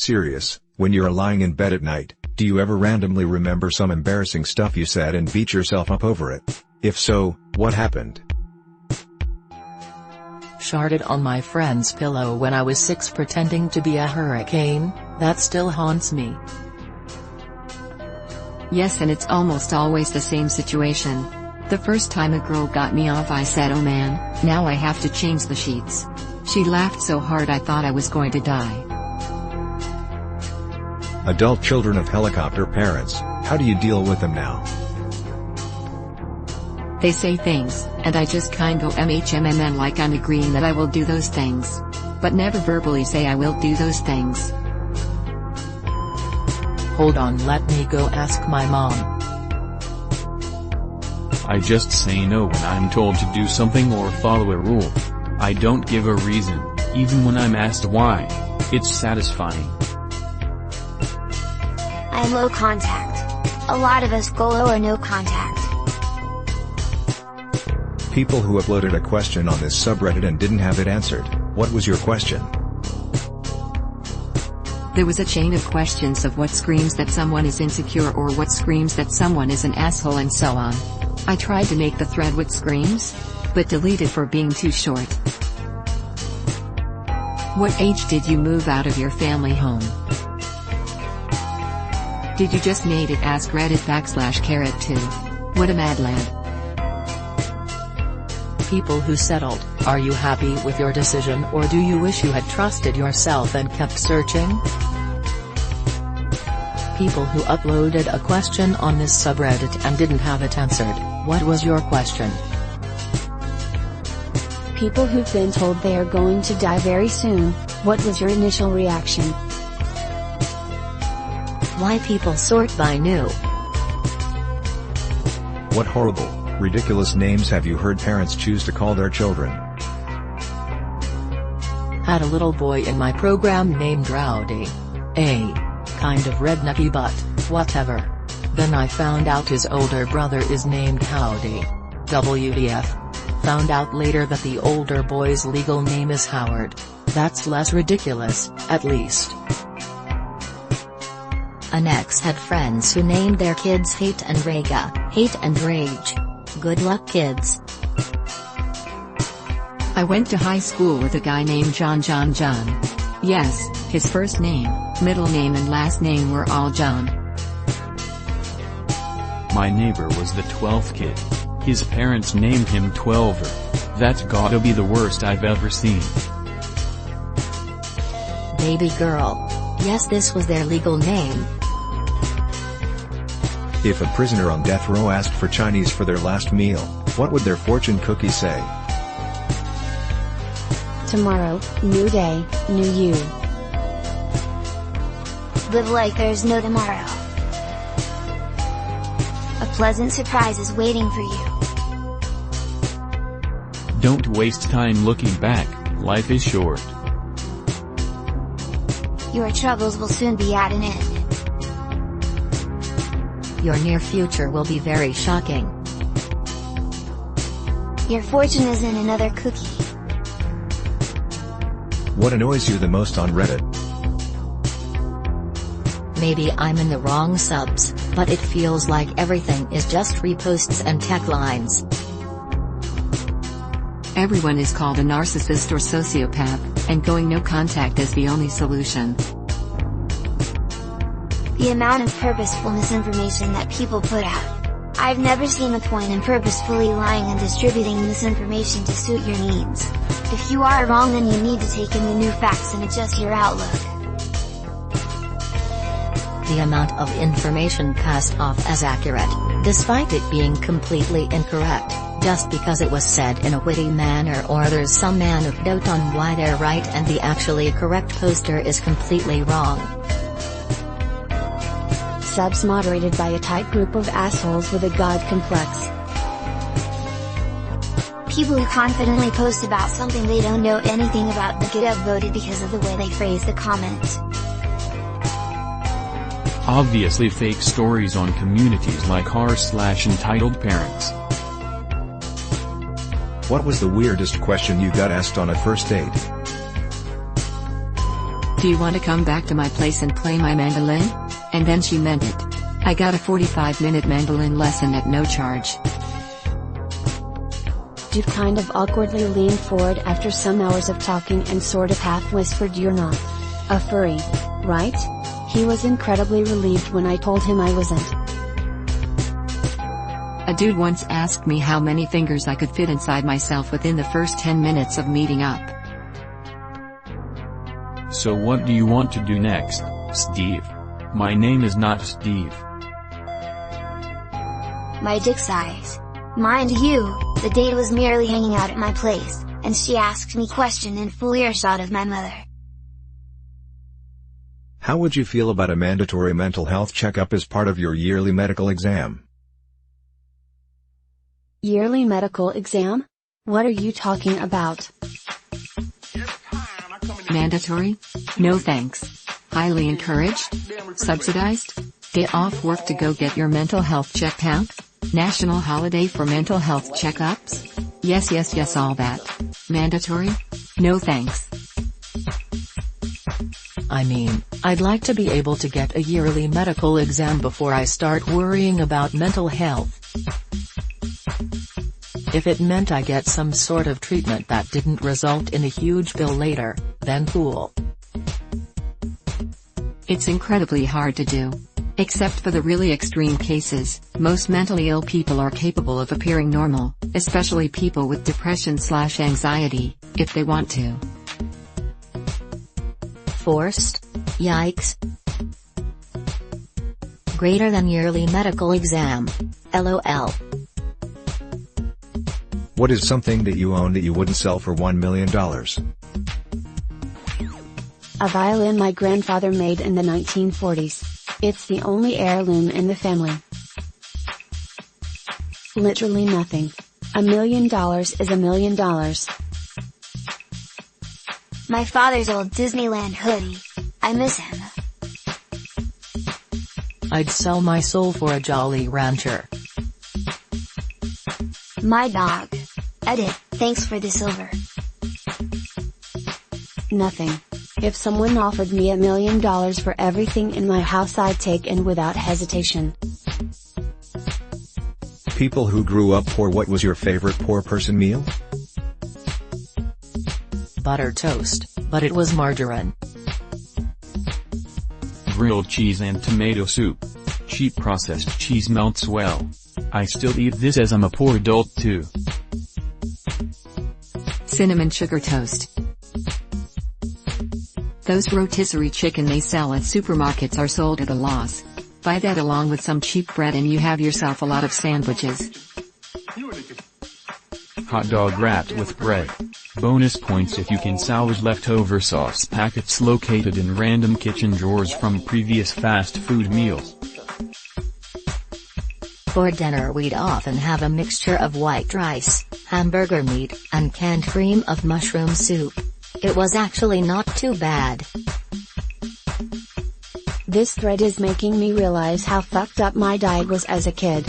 Serious, when you're lying in bed at night, do you ever randomly remember some embarrassing stuff you said and beat yourself up over it? If so, what happened? Sharted on my friend's pillow when I was 6 pretending to be a hurricane, that still haunts me. Yes, and it's almost always the same situation. The first time a girl got me off, I said, "Oh man, now I have to change the sheets." She laughed so hard I thought I was going to die. Adult children of helicopter parents, how do you deal with them now? They say things, and I just kinda go like I'm agreeing that I will do those things. But never verbally say I will do those things. Hold on, let me go ask my mom. I just say no when I'm told to do something or follow a rule. I don't give a reason, even when I'm asked why. It's satisfying. I'm low contact. A lot of us go low or no contact. People who uploaded a question on this subreddit and didn't have it answered, what was your question? There was a chain of questions of what screams that someone is insecure or what screams that someone is an asshole and so on. I tried to make the thread with screams, but deleted for being too short. What age did you move out of your family home? Did you just made it AskReddit /carrot2? What a mad lad. People who settled, are you happy with your decision or do you wish you had trusted yourself and kept searching? People who uploaded a question on this subreddit and didn't have it answered, what was your question? People who've been told they are going to die very soon, what was your initial reaction? Why people sort by new. What horrible, ridiculous names have you heard parents choose to call their children? Had a little boy in my program named Rowdy. Kind of rednecky but, whatever. Then I found out his older brother is named Howdy. WTF. Found out later that the older boy's legal name is Howard. That's less ridiculous, at least. An ex had friends who named their kids Hate and Hate and Rage. Good luck, kids. I went to high school with a guy named John. Yes, his first name, middle name and last name were all John. My neighbor was the 12th kid. His parents named him 12er. That's gotta be the worst I've ever seen. Baby girl. Yes, this was their legal name. If a prisoner on death row asked for Chinese for their last meal, what would their fortune cookie say? Tomorrow, new day, new you. Live like there's no tomorrow. A pleasant surprise is waiting for you. Don't waste time looking back, life is short. Your troubles will soon be at an end. Your near future will be very shocking. Your fortune is in another cookie. What annoys you the most on Reddit? Maybe I'm in the wrong subs, but it feels like everything is just reposts and tech lines. Everyone is called a narcissist or sociopath, and going no contact is the only solution. The amount of purposeful misinformation that people put out. I've never seen a point in purposefully lying and distributing misinformation to suit your needs. If you are wrong, then you need to take in the new facts and adjust your outlook. The amount of information passed off as accurate, despite it being completely incorrect, just because it was said in a witty manner or there's some anecdote on why they're right and the actually correct poster is completely wrong. Subs moderated by a tight group of assholes with a god complex. People who confidently post about something they don't know anything about but get upvoted because of the way they phrase the comment. Obviously fake stories on communities like r/entitled parents. What was the weirdest question you got asked on a first date? "Do you want to come back to my place and play my mandolin?" And then she meant it. I got a 45-minute mandolin lesson at no charge. Dude kind of awkwardly leaned forward after some hours of talking and sort of half whispered, "You're not a furry, right?" He was incredibly relieved when I told him I wasn't. A dude once asked me how many fingers I could fit inside myself within the first 10 minutes of meeting up. So what do you want to do next, Steve? My name is not Steve. My dick size. Mind you, the date was merely hanging out at my place, and she asked me question in full earshot of my mother. How would you feel about a mandatory mental health checkup as part of your yearly medical exam? Yearly medical exam? What are you talking about? Mandatory? No thanks. Highly encouraged? Subsidized? Day off work to go get your mental health checked out? National holiday for mental health checkups? Yes, all that. Mandatory? No thanks. I mean, I'd like to be able to get a yearly medical exam before I start worrying about mental health. If it meant I get some sort of treatment that didn't result in a huge bill later, then cool. It's incredibly hard to do. Except for the really extreme cases, most mentally ill people are capable of appearing normal, especially people with depression/anxiety, if they want to. Forced? Yikes. Greater than yearly medical exam. LOL. What is something that you own that you wouldn't sell for $1 million? A violin my grandfather made in the 1940s. It's the only heirloom in the family. Literally nothing. $1 million is $1 million. My father's old Disneyland hoodie. I miss him. I'd sell my soul for a Jolly Rancher. My dog. Edit, thanks for the silver. Nothing. If someone offered me $1 million for everything in my house, I'd take it without hesitation. People who grew up poor, what was your favorite poor person meal? Butter toast, but it was margarine. Grilled cheese and tomato soup. Cheap processed cheese melts well. I still eat this as I'm a poor adult too. Cinnamon sugar toast. Those rotisserie chicken they sell at supermarkets are sold at a loss. Buy that along with some cheap bread and you have yourself a lot of sandwiches. Hot dog wrapped with bread. Bonus points if you can salvage leftover sauce packets located in random kitchen drawers from previous fast food meals. For dinner we'd often have a mixture of white rice, hamburger meat, and canned cream of mushroom soup. It was actually not too bad. This thread is making me realize how fucked up my diet was as a kid.